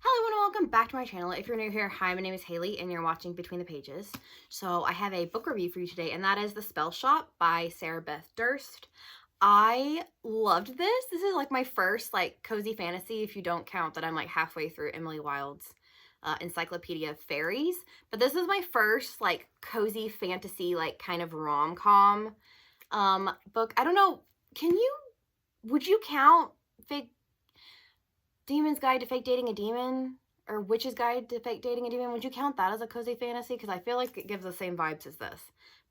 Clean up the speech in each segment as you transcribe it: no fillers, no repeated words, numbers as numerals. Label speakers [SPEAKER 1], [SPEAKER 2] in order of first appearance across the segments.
[SPEAKER 1] Hello and welcome back to my channel. If you're new here, hi, my name is Haley and you're watching Between the Pages. So I have a book review for you today, and that is The Spellshop by Beth Durst. I loved this. This is like my first cozy fantasy, if you don't count that I'm like halfway through Emily Wilde's Encyclopedia of Fairies. But this is my first cozy fantasy kind of rom-com book. I don't know, would you count Fake Demon's Guide to Fake Dating a Demon or Witch's Guide to Fake Dating a Demon? Would you count that as a cozy fantasy? Because I feel like it gives the same vibes as this.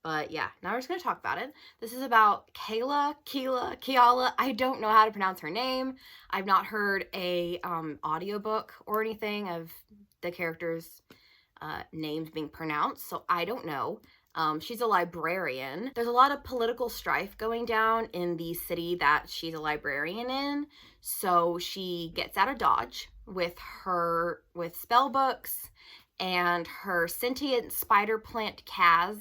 [SPEAKER 1] But yeah, now we're just going to talk about it. This is about Keala. I don't know how to pronounce her name. I've not heard a audiobook or anything of the characters' names being pronounced, so I don't know. She's a librarian. There's a lot of political strife going down in the city that she's a librarian in. So she gets out of Dodge with spell books and her sentient spider plant Kaz,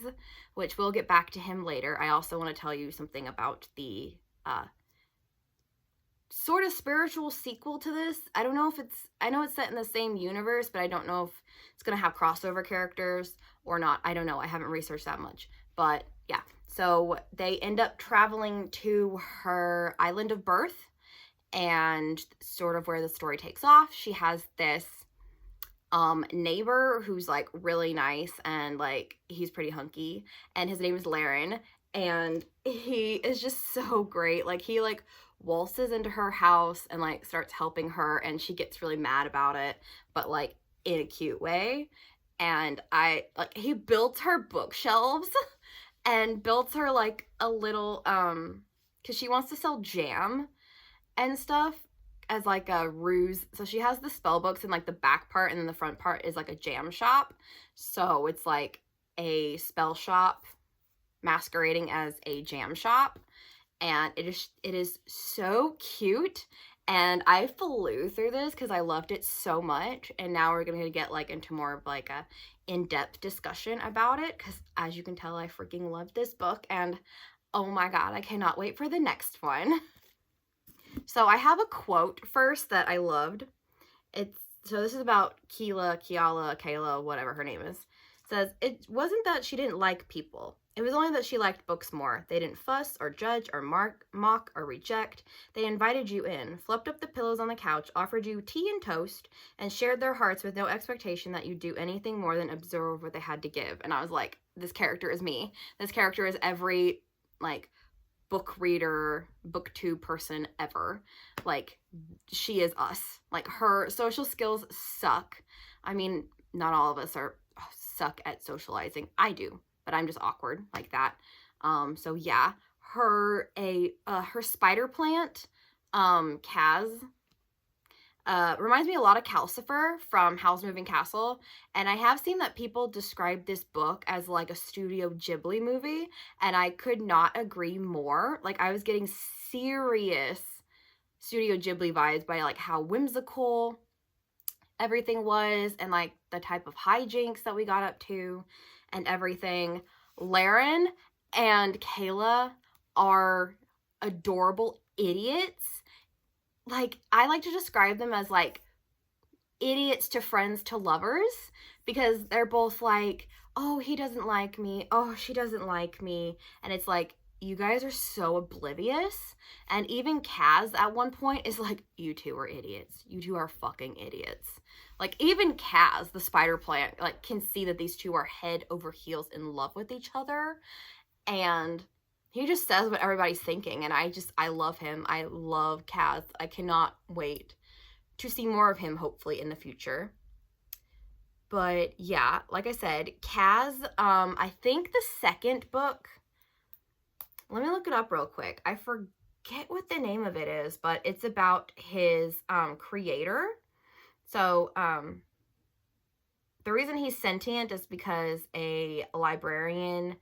[SPEAKER 1] which we'll get back to him later. I also want to tell you something about the sort of spiritual sequel to this. I don't know if I know it's set in the same universe, but I don't know if it's going to have crossover characters or not. I don't know. I haven't researched that much. But yeah, so they end up traveling to her island of birth, and sort of where the story takes off. She has this neighbor who's like really nice, and he's pretty hunky, and his name is Laren, and he is just so great. He waltzes into her house and starts helping her, and she gets really mad about it, but in a cute way. And he builds her bookshelves and builds her a little because she wants to sell jam and stuff as a ruse. So she has the spell books in the back part, and then the front part is a jam shop. So it's a spell shop masquerading as a jam shop, and it is so cute. And I flew through this because I loved it so much, and now we're gonna get into more of a in-depth discussion about it, because as you can tell, I freaking love this book, and oh my god, I cannot wait for the next one. So I have a quote first that I loved. So this is about Keala, whatever her name is. It says, "It wasn't that she didn't like people. It was only that she liked books more. They didn't fuss or judge or mock or reject. They invited you in, flipped up the pillows on the couch, offered you tea and toast, and shared their hearts with no expectation that you do anything more than observe what they had to give." And I was like, this character is me. This character is every book reader, booktube person ever. She is us. Her social skills suck. I mean, not all of us suck at socializing. I do, but I'm just awkward like that. So yeah, her spider plant, Kaz, reminds me a lot of Calcifer from Howl's Moving Castle, and I have seen that people describe this book as a Studio Ghibli movie, and I could not agree more. I was getting serious Studio Ghibli vibes by how whimsical everything was, and the type of hijinks that we got up to and everything. Laren and Kayla are adorable idiots. I like to describe them as idiots to friends to lovers, because they're both oh, he doesn't like me, oh, she doesn't like me, and it's you guys are so oblivious. And even Kaz at one point is you two are idiots. You two are fucking idiots. Even Kaz, the spider plant, can see that these two are head over heels in love with each other. And he just says what everybody's thinking. And I love him. I love Kaz. I cannot wait to see more of him, hopefully, in the future. But yeah, like I said, Kaz, I think the second book, let me look it up real quick. I forget what the name of it is, but it's about his creator. So the reason he's sentient is because a librarian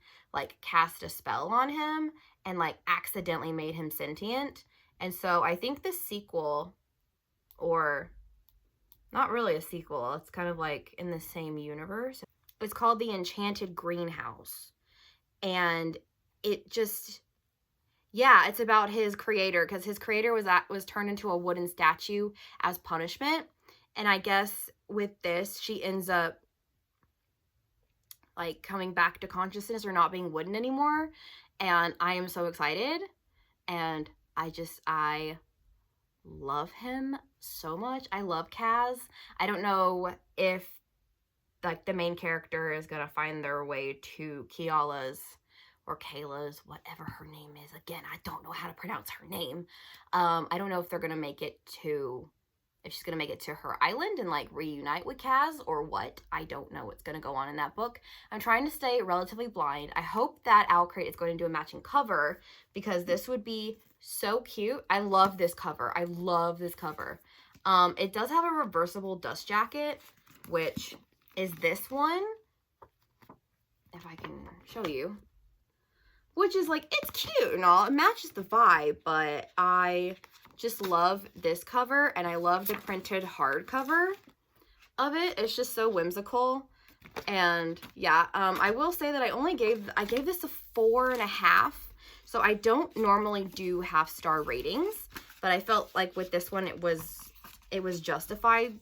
[SPEAKER 1] cast a spell on him and accidentally made him sentient. And so I think the sequel, or not really a sequel, it's kind of in the same universe, it's called The Enchanted Greenhouse. And it just, yeah, it's about his creator, because his creator was turned into a wooden statue as punishment. And I guess with this, she ends up like coming back to consciousness or not being wooden anymore. And I am so excited. And I love him so much. I love Kaz. I don't know if like the main character is gonna find their way to Kiala's or Kayla's, whatever her name is. Again, I don't know how to pronounce her name. I don't know if they're gonna make it to, if she's gonna make it to her island and like reunite with Kaz or what. I don't know what's gonna go on in that book. I'm trying to stay relatively blind. I hope that Owlcrate is going to do a matching cover because this would be so cute. I love this cover. I love this cover. It does have a reversible dust jacket, which is this one, if I can show you, which is like, it's cute and all, it matches the vibe, but I just love this cover, and I love the printed hardcover of it. It's just so whimsical. And yeah, I will say that I gave this a 4.5, so I don't normally do half-star ratings, but I felt like with this one it was justified,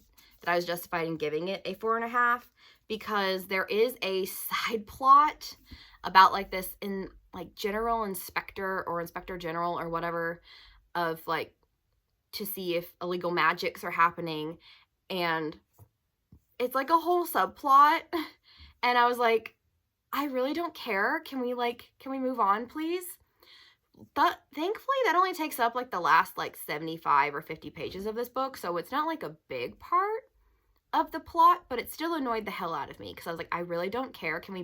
[SPEAKER 1] that I was justified in giving it a 4.5, because there is a side plot about like this in like General Inspector or Inspector General or whatever, of like to see if illegal magics are happening, and it's like a whole subplot. And I was like, I really don't care. Can we move on, please? But thankfully that only takes up like the last like 75 or 50 pages of this book, so it's not like a big part of the plot, but it still annoyed the hell out of me because I was like, I really don't care. Can we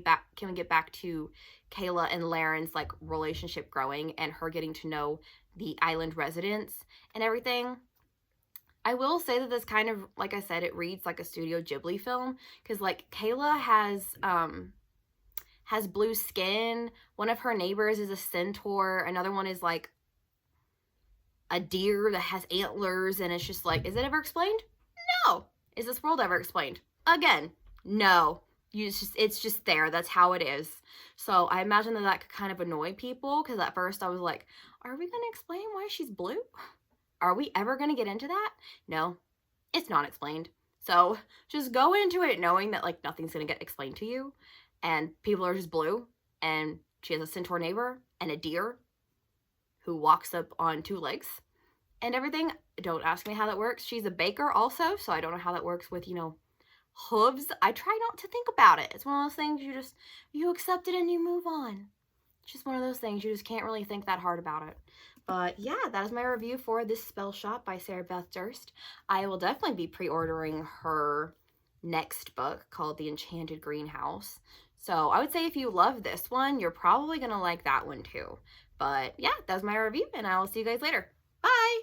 [SPEAKER 1] get back to Kayla and Laren's like relationship growing and her getting to know the island residents and everything? I will say that this kind of, like I said, it reads like a Studio Ghibli film, because like Kayla has blue skin. One of her neighbors is a centaur. Another one is like a deer that has antlers, and it's just like, is it ever explained? No. Is this world ever explained? Again, no. It's just there. That's how it is. So I imagine that could kind of annoy people, because at first I was like, are we going to explain why she's blue? Are we ever going to get into that? No, it's not explained. So just go into it knowing that like nothing's going to get explained to you, and people are just blue, and she has a centaur neighbor and a deer who walks up on 2 legs and everything. Don't ask me how that works. She's a baker also, so I don't know how that works with, hooves. I try not to think about it. It's one of those things you accept it and you move on. It's just one of those things. You just can't really think that hard about it. But yeah, that is my review for this Spellshop by Sarah Beth Durst. I will definitely be pre-ordering her next book called The Enchanted Greenhouse. So I would say if you love this one, you're probably going to like that one too. But yeah, that's my review, and I will see you guys later. Bye!